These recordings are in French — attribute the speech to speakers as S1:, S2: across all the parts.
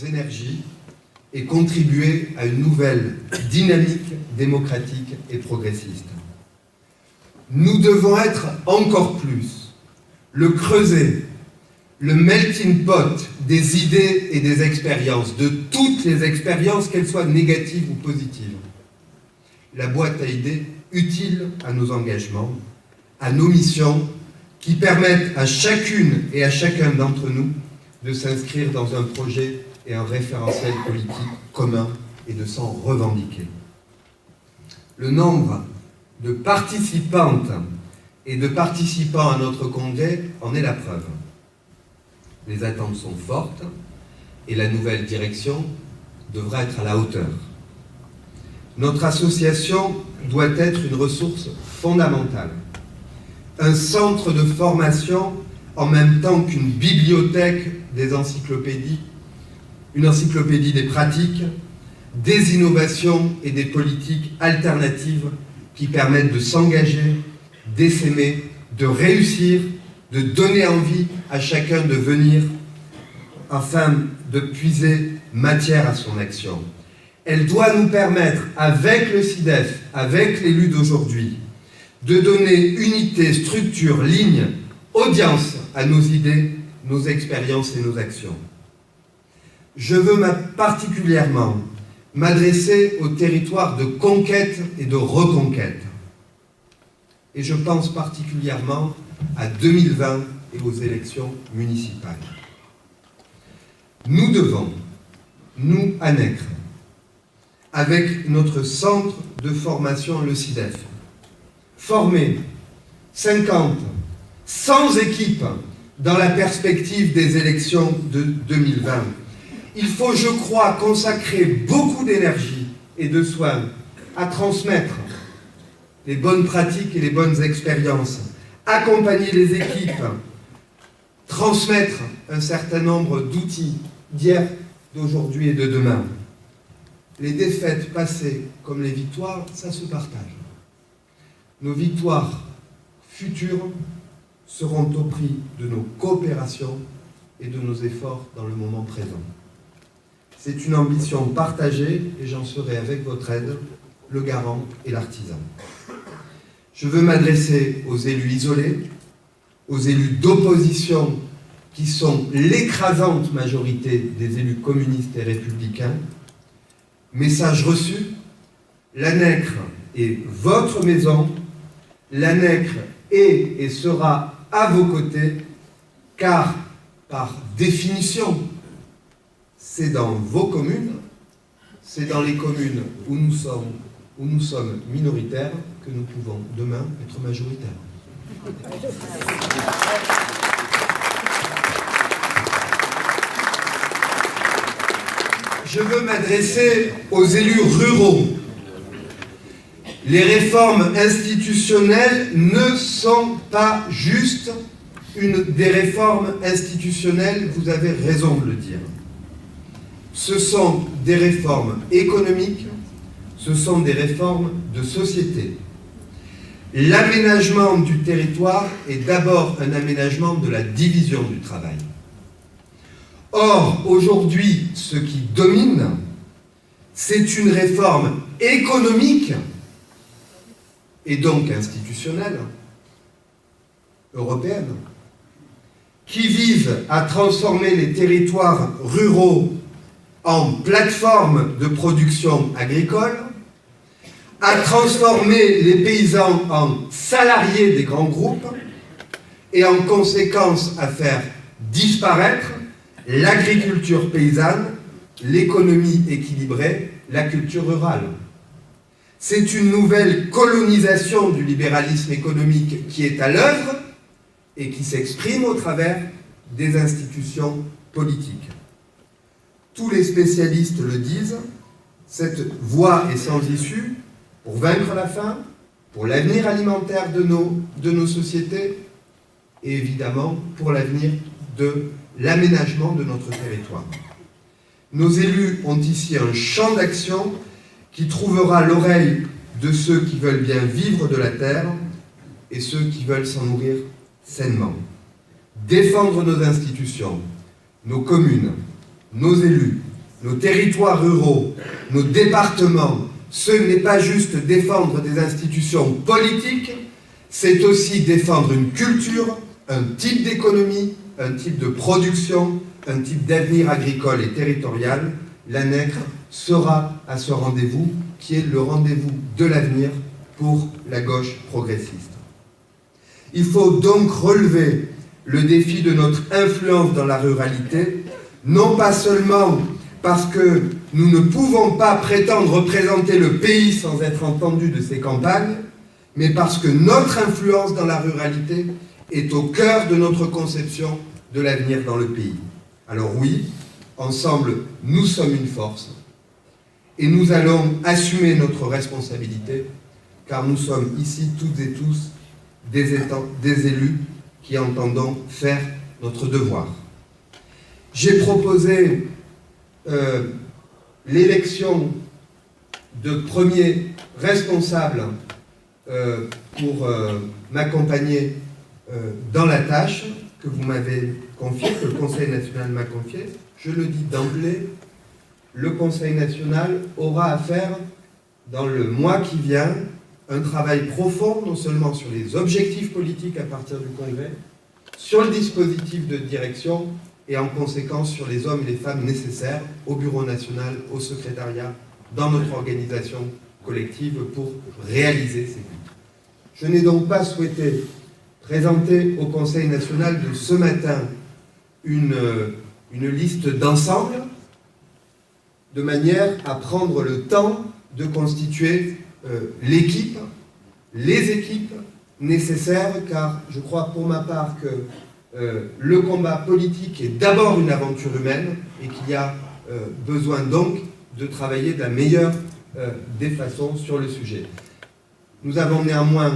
S1: énergies et contribuer à une nouvelle dynamique démocratique et progressiste. Nous devons être encore plus le creuset, le melting pot des idées et des expériences, de toutes les expériences, qu'elles soient négatives ou positives. La boîte à idées utile à nos engagements, à nos missions, qui permettent à chacune et à chacun d'entre nous de s'inscrire dans un projet et un référentiel politique commun et de s'en revendiquer. Le nombre de participantes et de participants à notre congrès en est la preuve. Les attentes sont fortes et la nouvelle direction devra être à la hauteur. Notre association doit être une ressource fondamentale, un centre de formation en même temps qu'une bibliothèque des encyclopédies, une encyclopédie des pratiques, des innovations et des politiques alternatives qui permettent de s'engager, d'essaimer, de réussir, de donner envie à chacun de venir afin de puiser matière à son action. Elle doit nous permettre, avec le CIDEF, avec l'élu d'aujourd'hui, de donner unité, structure, ligne, audience à nos idées, nos expériences et nos actions. Je veux particulièrement m'adresser aux territoires de conquête et de reconquête. Et je pense particulièrement à 2020 et aux élections municipales. Nous devons, nous, ANECRE, avec notre centre de formation, le CIDEF, former 50, 100 équipes dans la perspective des élections de 2020. Il faut, je crois, consacrer beaucoup d'énergie et de soins à transmettre les bonnes pratiques et les bonnes expériences, accompagner les équipes, transmettre un certain nombre d'outils d'hier, d'aujourd'hui et de demain. Les défaites passées comme les victoires, ça se partage. Nos victoires futures seront au prix de nos coopérations et de nos efforts dans le moment présent. C'est une ambition partagée et j'en serai avec votre aide le garant et l'artisan. Je veux m'adresser aux élus isolés, aux élus d'opposition qui sont l'écrasante majorité des élus communistes et républicains. Message reçu, l'ANECRE est votre maison, l'ANECRE est et sera à vos côtés, car par définition, c'est dans vos communes, c'est dans les communes où nous sommes minoritaires que nous pouvons demain être majoritaires. Je veux m'adresser aux élus ruraux. Les réformes institutionnelles ne sont pas juste des réformes institutionnelles, vous avez raison de le dire. Ce sont des réformes économiques, ce sont des réformes de société. L'aménagement du territoire est d'abord un aménagement de la division du travail. Or, aujourd'hui, ce qui domine, c'est une réforme économique et donc institutionnelle, européenne, qui vise à transformer les territoires ruraux en plateforme de production agricole, à transformer les paysans en salariés des grands groupes et en conséquence à faire disparaître l'agriculture paysanne, l'économie équilibrée, la culture rurale. C'est une nouvelle colonisation du libéralisme économique qui est à l'œuvre et qui s'exprime au travers des institutions politiques. Tous les spécialistes le disent, cette voie est sans issue pour vaincre la faim, pour l'avenir alimentaire de nos sociétés et évidemment pour l'avenir de l'aménagement de notre territoire. Nos élus ont ici un champ d'action qui trouvera l'oreille de ceux qui veulent bien vivre de la terre et ceux qui veulent s'en nourrir sainement. Défendre nos institutions, nos communes, nos élus, nos territoires ruraux, nos départements, ce n'est pas juste défendre des institutions politiques, c'est aussi défendre une culture, un type d'économie, un type de production, un type d'avenir agricole et territorial. L'ANECRE sera à ce rendez-vous, qui est le rendez-vous de l'avenir pour la gauche progressiste. Il faut donc relever le défi de notre influence dans la ruralité, non pas seulement parce que nous ne pouvons pas prétendre représenter le pays sans être entendus de ses campagnes, mais parce que notre influence dans la ruralité est au cœur de notre conception de l'avenir dans le pays. Alors oui, ensemble, nous sommes une force, et nous allons assumer notre responsabilité, car nous sommes ici toutes et tous des élus qui entendons faire notre devoir. J'ai proposé l'élection de premier responsable pour m'accompagner dans la tâche que vous m'avez confiée, que le Conseil national m'a confiée. Je le dis d'emblée, le Conseil national aura à faire, dans le mois qui vient, un travail profond, non seulement sur les objectifs politiques à partir du Congrès, sur le dispositif de direction et en conséquence sur les hommes et les femmes nécessaires au Bureau national, au secrétariat, dans notre organisation collective pour réaliser ces buts. Je n'ai donc pas souhaité présenter au Conseil national de ce matin une liste d'ensemble, de manière à prendre le temps de constituer l'équipe, les équipes nécessaires, car je crois pour ma part que le combat politique est d'abord une aventure humaine et qu'il y a besoin donc de travailler de la meilleure des façons sur le sujet. Nous avons néanmoins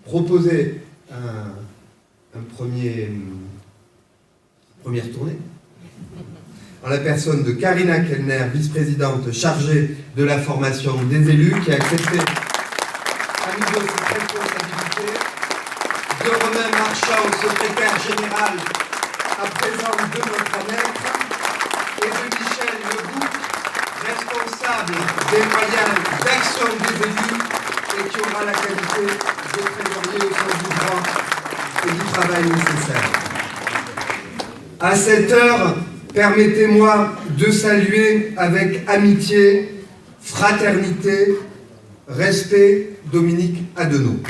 S1: proposé première tournée en la personne de Karina Kellner, vice-présidente chargée de la formation des élus, qui a accepté à nouveau cette responsabilité, de Romain Marchand, secrétaire général à présent de notre ANECRE, et de Michel Legoutte, responsable des moyens d'action des élus, et qui aura la qualité de trésorier au sens du droit et du travail nécessaire. À cette heure, permettez-moi de saluer avec amitié, fraternité, respect Dominique Adenau.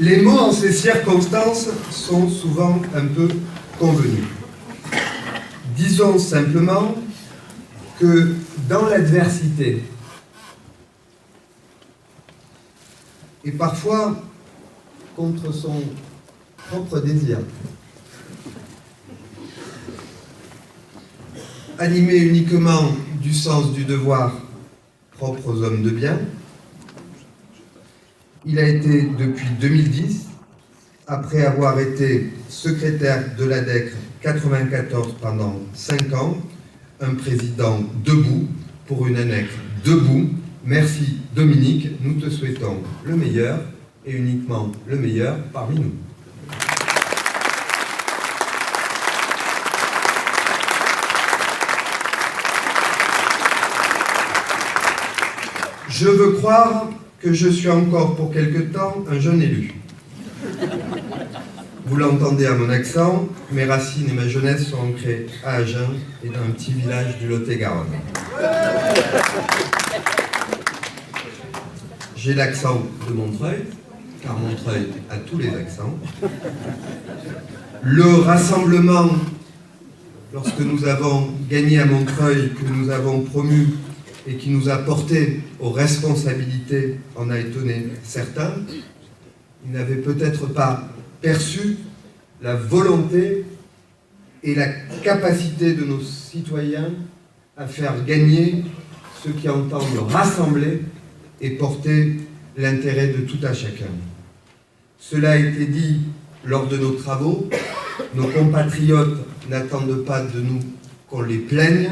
S1: Les mots en ces circonstances sont souvent un peu convenus. Disons simplement que dans l'adversité, et parfois contre son propre désir, animé uniquement du sens du devoir propre aux hommes de bien, il a été depuis 2010, après avoir été secrétaire de l'ADECRE 94 pendant 5 ans, un président debout pour une ANECRE debout. Merci Dominique, nous te souhaitons le meilleur et uniquement le meilleur parmi nous. Je veux croire que je suis encore pour quelque temps un jeune élu. Vous l'entendez à mon accent, mes racines et ma jeunesse sont ancrées à Agen et dans un petit village du Lot-et-Garonne. J'ai l'accent de Montreuil, car Montreuil a tous les accents. Le rassemblement, lorsque nous avons gagné à Montreuil, que nous avons promu et qui nous a porté aux responsabilités, en a étonné certains. Ils n'avaient peut-être pas perçu la volonté et la capacité de nos citoyens à faire gagner ceux qui entendent rassembler et porter l'intérêt de tout un chacun. Cela a été dit lors de nos travaux, nos compatriotes n'attendent pas de nous qu'on les plaigne,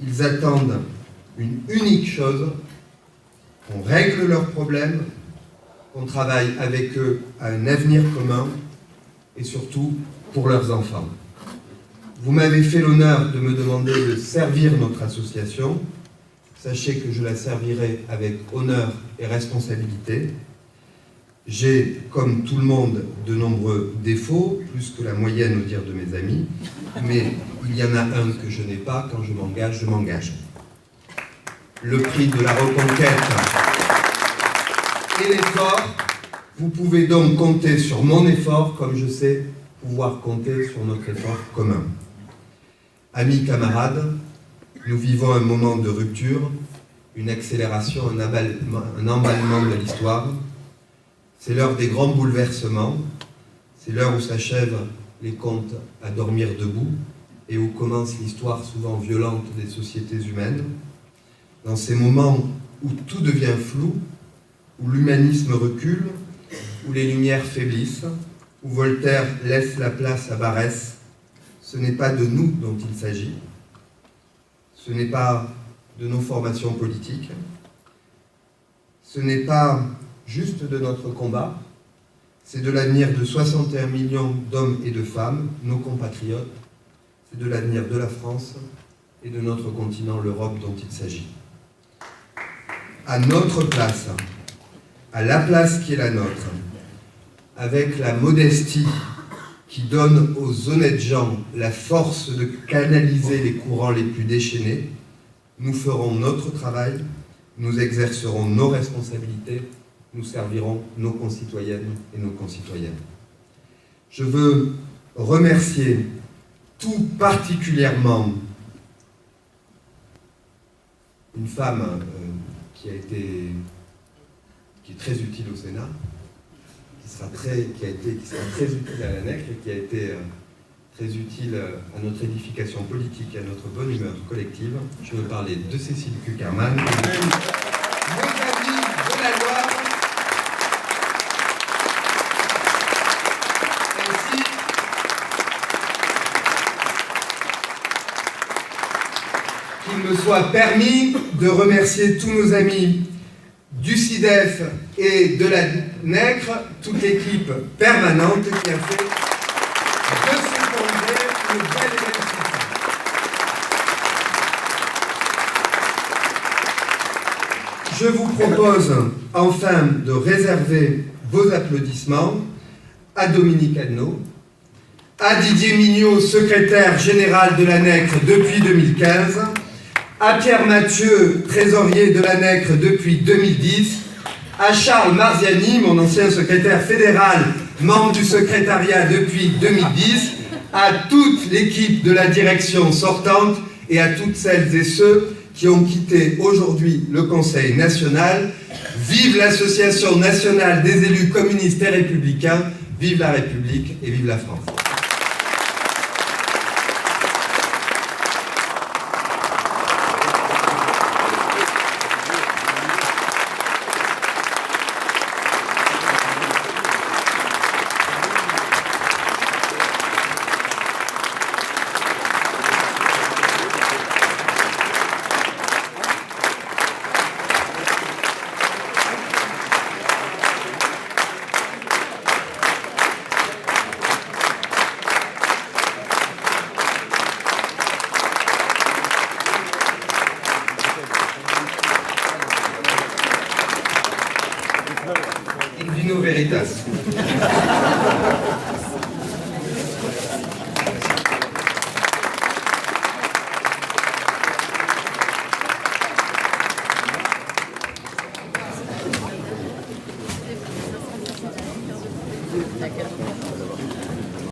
S1: ils attendent une unique chose, qu'on règle leurs problèmes, qu'on travaille avec eux à un avenir commun et surtout pour leurs enfants. Vous m'avez fait l'honneur de me demander de servir notre association. Sachez que je la servirai avec honneur et responsabilité. J'ai, comme tout le monde, de nombreux défauts, plus que la moyenne au dire de mes amis, mais il y en a un que je n'ai pas, quand je m'engage, je m'engage. Le prix de la reconquête et l'effort, vous pouvez donc compter sur mon effort, comme je sais pouvoir compter sur notre effort commun. Amis, camarades, nous vivons un moment de rupture, une accélération, un emballement de l'histoire. C'est l'heure des grands bouleversements, c'est l'heure où s'achèvent les contes à dormir debout et où commence l'histoire souvent violente des sociétés humaines. Dans ces moments où tout devient flou, où l'humanisme recule, où les lumières faiblissent, où Voltaire laisse la place à Barès, ce n'est pas de nous dont il s'agit, ce n'est pas de nos formations politiques, ce n'est pas juste de notre combat, c'est de l'avenir de 61 millions d'hommes et de femmes, nos compatriotes, c'est de l'avenir de la France et de notre continent, l'Europe, dont il s'agit. À notre place, à la place qui est la nôtre, avec la modestie qui donne aux honnêtes gens la force de canaliser les courants les plus déchaînés, nous ferons notre travail, nous exercerons nos responsabilités, nous servirons nos concitoyennes et nos concitoyens. Je veux remercier tout particulièrement une femme qui est très utile au Sénat, qui sera très utile à l'ANEC et qui a été très utile à notre édification politique et à notre bonne humeur collective. Je veux parler de Cécile Cukierman, nos amis de la Loire, ainsi qu'il me soit permis de remercier tous nos amis du CIDEF et de la NECRE, toute l'équipe permanente qui a fait de ce congrès une belle réussite. Je vous propose enfin de réserver vos applaudissements à Dominique Adnot, à Didier Mignot, secrétaire général de la NECRE depuis 2015, à Pierre Mathieu, trésorier de la NECRE depuis 2010, à Charles Marziani, mon ancien secrétaire fédéral, membre du secrétariat depuis 2010, à toute l'équipe de la direction sortante et à toutes celles et ceux qui ont quitté aujourd'hui le Conseil national. Vive l'Association nationale des élus communistes et républicains, vive la République et vive la France. In vino veritas.